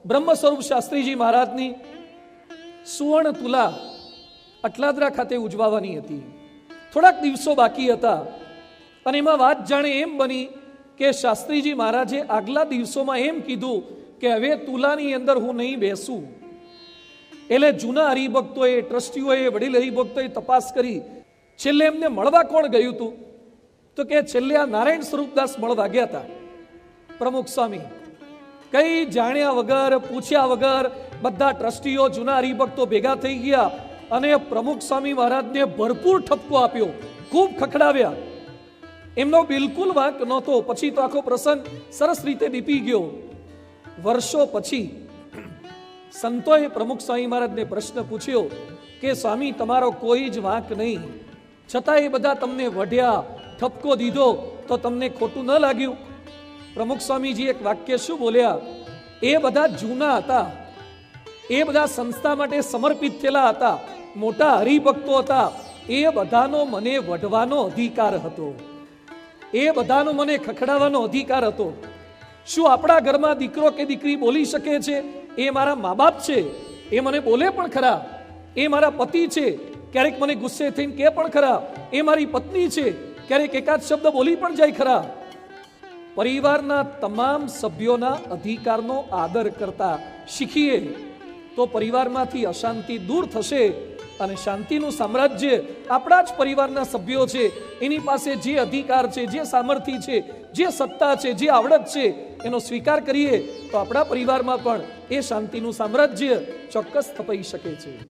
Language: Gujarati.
બ્રહ્મ સ્વરૂપ શાસ્ત્રીજી મહારાજની સુવર્ણ તુલા અટલાદરા ખાતે ઉજવવાની હતી। થોડાક દિવસો બાકી હતા અને એમાં વાત જાણે એમ બની કે શાસ્ત્રીજી મહારાજે આગલા દિવસોમાં એમ કીધું કે હવે તુલાની અંદર હું નહીં બેસું। એટલે જૂના હરિભક્તોએ, ટ્રસ્ટીઓએ, વડીલ હરિભક્તોએ તપાસ કરી। છેલ્લે એમને મળવા કોણ ગયું હતું? તો કે છેલ્લે આ નારાયણ સ્વરૂપદાસ મળવા ગયા હતા પ્રમુખ સ્વામી। કઈ જાણ્યા વગર, પૂછ્યા વગર બધા ટ્રસ્ટીઓ, જૂના હરિભક્તો ભેગા થઈ ગયા અને પ્રમુખ સ્વામી મહારાજને ભરપૂર ઠપકો આપ્યો, ખૂબ ખખડાવ્યા। એમનો બિલકુલ વાંક નહોતો। પછી તો આખો પ્રસંગ સરસ રીતે દીપી ગયો। વર્ષો પછી સંતોએ પ્રમુખ સ્વામી મહારાજને પ્રશ્ન પૂછ્યો કે સ્વામી, તમારો કોઈ જ વાંક નહીં, છતાં એ બધા તમને વઢ્યા, ઠપકો દીધો, તો તમને ખોટું ન લાગ્યું? પ્રમુખ સ્વામીજી એક વાક્ય શું બોલ્યા? એ બધા જૂના હતા, એ બધા સંસ્થા માટે સમર્પિત થયેલા હતા, મોટા હરિભક્તો હતા, એ બધાનો મને વઢવાનો અધિકાર હતો, એ બધાનો મને ખખડાવવાનો અધિકાર હતો। શું આપણા ઘરમાં દીકરો કે દીકરી બોલી શકે છે? એ મારા મા બાપ છે, એ મને બોલે પણ ખરા। એ મારા પતિ છે, ક્યારેક મને ગુસ્સે થઈને કે પણ ખરા। એ મારી પત્ની છે, ક્યારેક એકાદ શબ્દ બોલી પણ જાય ખરા। પરિવારના તમામ સભ્યોના અધિકારનો આદર કરતા શીખીએ તો પરિવારમાંથી અશાંતિ દૂર થશે અને શાંતિનું સામ્રાજ્ય આપણા જ પરિવારના સભ્યો છે, એની પાસે જે અધિકાર છે, જે સામર્થ્ય છે, જે સત્તા છે, જે આવડત છે, એનો સ્વીકાર કરીએ તો આપણા પરિવારમાં પણ એ શાંતિનું સામ્રાજ્ય ચોક્કસ સ્થપાઈ શકે છે।